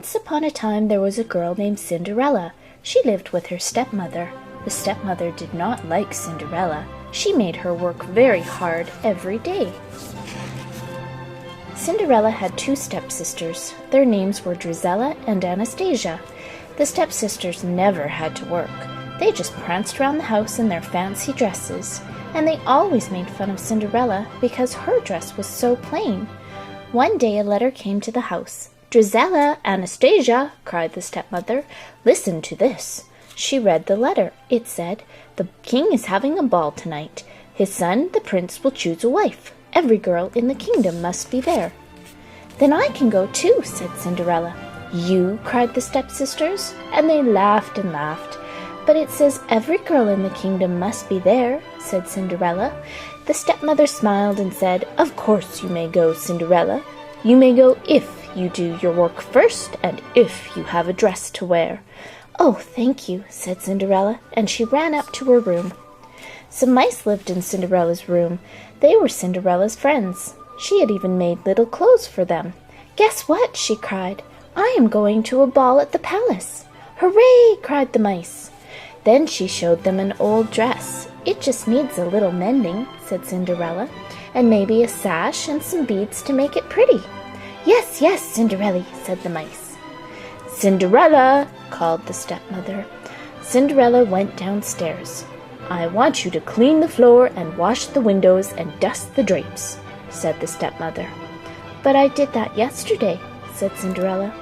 Once upon a time there was a girl named Cinderella. She lived with her stepmother. The stepmother did not like Cinderella. She made her work very hard every day. Cinderella had two stepsisters. Their names were Drizella and Anastasia. The stepsisters never had to work. They just pranced around the house in their fancy dresses, and they always made fun of Cinderella because her dress was so plain. One day a letter came to the house. "Drizella, Anastasia," cried the stepmother, "listen to this." She read the letter. It said, "The king is having a ball tonight. His son, the prince, will choose a wife. Every girl in the kingdom must be there." "Then I can go too," said Cinderella. "You?" cried the stepsisters, and they laughed and laughed. "But it says every girl in the kingdom must be there," said Cinderella. The stepmother smiled and said, "Of course you may go, Cinderella. You may go if you do your work first, and if you have a dress to wear." "Oh, thank you," said Cinderella, and she ran up to her room. Some mice lived in Cinderella's room. They were Cinderella's friends. She had even made little clothes for them. "Guess what?" she cried. "I am going to a ball at the palace." "Hooray!" cried the mice. Then she showed them an old dress. "It just needs a little mending," said Cinderella, "and maybe a sash and some beads to make it pretty." "Yes, yes, Cinderella," said the mice. "Cinderella!" called the stepmother. Cinderella went downstairs. "I want you to clean the floor and wash the windows and dust the drapes," said the stepmother. "But I did that yesterday," said Cinderella.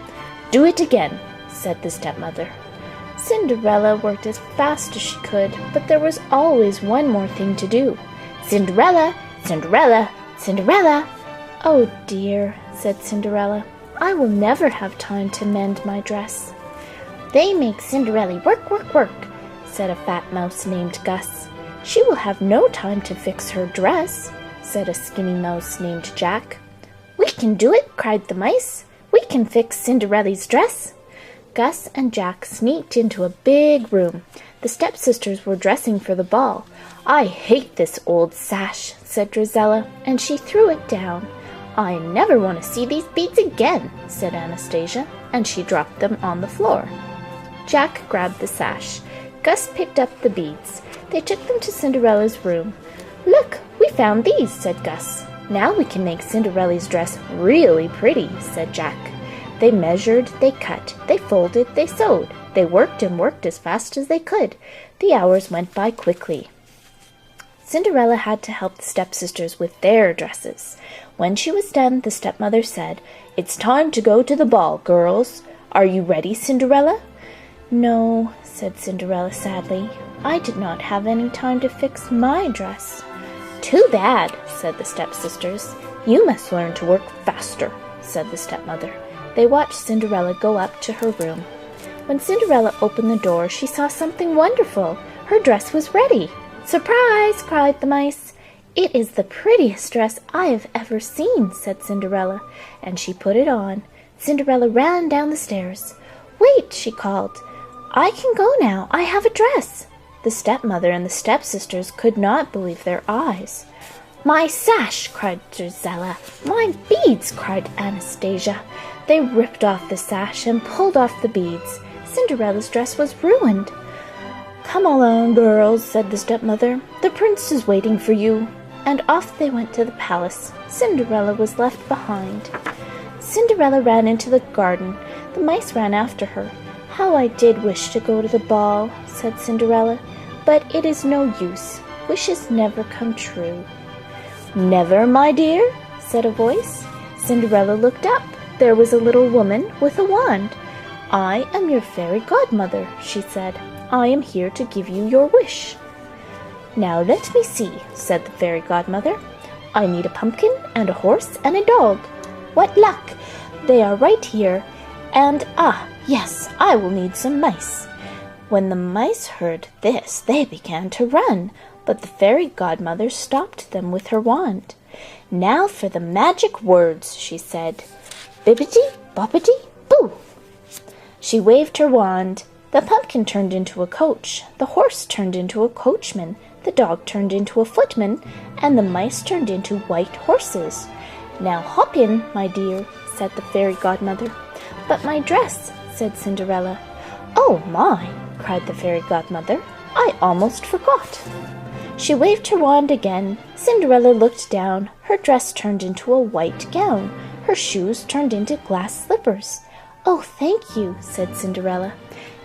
"Do it again," said the stepmother. Cinderella worked as fast as she could, but there was always one more thing to do. "Cinderella! Cinderella! Cinderella!" "Oh dear," said Cinderella, "I will never have time to mend my dress." "They make Cinderella work, work, work," said a fat mouse named Gus. "She will have no time to fix her dress," said a skinny mouse named Jack. "We can do it," cried the mice. "We can fix Cinderella's dress." Gus and Jack sneaked into a big room. The stepsisters were dressing for the ball. "I hate this old sash," said Drizella, and she threw it down. "I never want to see these beads again," said Anastasia, and she dropped them on the floor. Jack grabbed the sash. Gus picked up the beads. They took them to Cinderella's room. "Look, we found these," said Gus. "Now we can make Cinderella's dress really pretty," said Jack. They measured, they cut, they folded, they sewed. They worked and worked as fast as they could. The hours went by quickly. Cinderella had to help the stepsisters with their dresses. When she was done, the stepmother said, "It's time to go to the ball, girls. Are you ready, Cinderella?" "No," said Cinderella sadly. "I did not have any time to fix my dress." "Too bad," said the stepsisters. "You must learn to work faster," said the stepmother. They watched Cinderella go up to her room. When Cinderella opened the door, she saw something wonderful. Her dress was ready. "Surprise!" cried the mice. "It is the prettiest dress I have ever seen," said Cinderella, and she put it on. Cinderella ran down the stairs. "Wait!" she called. "I can go now. I have a dress." The stepmother and the stepsisters could not believe their eyes. "My sash!" cried Drizella. "My beads!" cried Anastasia. They ripped off the sash and pulled off the beads. Cinderella's dress was ruined. "Come along, girls," said the stepmother. "The prince is waiting for you." And off they went to the palace. Cinderella was left behind. Cinderella ran into the garden. The mice ran after her. "How I did wish to go to the ball," said Cinderella. "But it is no use. Wishes never come true." "Never, my dear?" said a voice. Cinderella looked up. There was a little woman with a wand. "I am your fairy godmother," she said. "I am here to give you your wish." "Now let me see," said the fairy godmother. "I need a pumpkin and a horse and a dog. What luck! They are right here. And yes, I will need some mice." When the mice heard this, they began to run, but the fairy godmother stopped them with her wand. "Now for the magic words," she said. "Bibbidi, bobbidi, boo!" She waved her wand. The pumpkin turned into a coach, the horse turned into a coachman, the dog turned into a footman, and the mice turned into white horses. "Now hop in, my dear," said the fairy godmother. "But my dress," said Cinderella. "Oh my!" cried the fairy godmother. "I almost forgot." She waved her wand again. Cinderella looked down. Her dress turned into a white gown. Her shoes turned into glass slippers. "Oh, thank you," said Cinderella.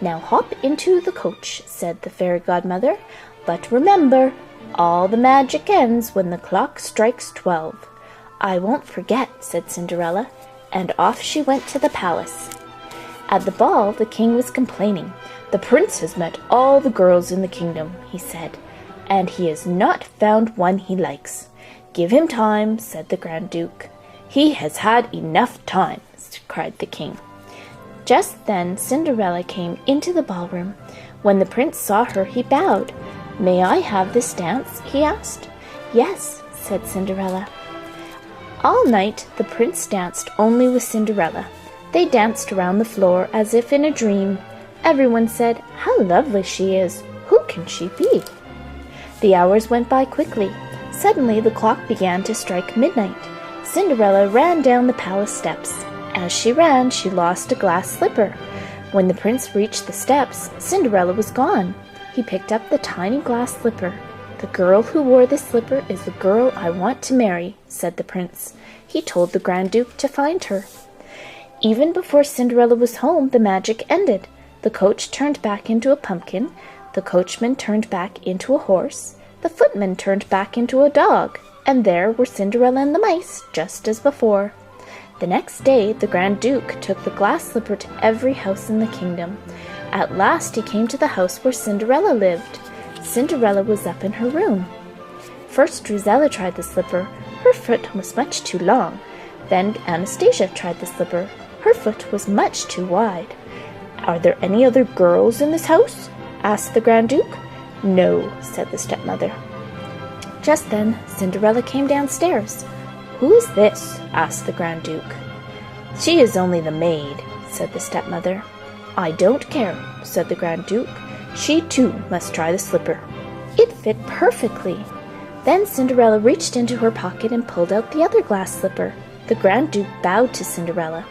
"Now hop into the coach," said the fairy godmother. "But remember, all the magic ends when the clock strikes 12. "I won't forget," said Cinderella, and off she went to the palace. At the ball, the king was complaining. "The prince has met all the girls in the kingdom," he said, "and he has not found one he likes." "Give him time," said the Grand Duke. "He has had enough time," cried the king. Just then Cinderella came into the ballroom. When the prince saw her, he bowed. "May I have this dance?" he asked. "Yes," said Cinderella. All night the prince danced only with Cinderella. They danced around the floor as if in a dream. Everyone said, "How lovely she is! Who can she be?" The hours went by quickly. Suddenly the clock began to strike midnight. Cinderella ran down the palace steps. As she ran, she lost a glass slipper. When the prince reached the steps, Cinderella was gone. He picked up the tiny glass slipper. "The girl who wore this slipper is the girl I want to marry," said the prince. He told the Grand Duke to find her. Even before Cinderella was home, the magic ended. The coach turned back into a pumpkin. The coachman turned back into a horse. The footman turned back into a dog. And there were Cinderella and the mice, just as before. The next day, the Grand Duke took the glass slipper to every house in the kingdom. At last he came to the house where Cinderella lived. Cinderella was up in her room. First Drizella tried the slipper. Her foot was much too long. Then Anastasia tried the slipper. Her foot was much too wide. "Are there any other girls in this house?" asked the Grand Duke. "No," said the stepmother. Just then Cinderella came downstairs. "Who is this?" asked the Grand Duke. "She is only the maid," said the stepmother. "I don't care," said the Grand Duke. "She too must try the slipper." It fit perfectly. Then Cinderella reached into her pocket and pulled out the other glass slipper. The Grand Duke bowed to Cinderella.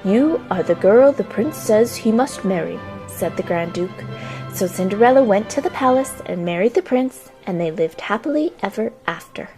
"You are the girl the prince says he must marry," said the Grand Duke. So Cinderella went to the palace and married the prince, and they lived happily ever after.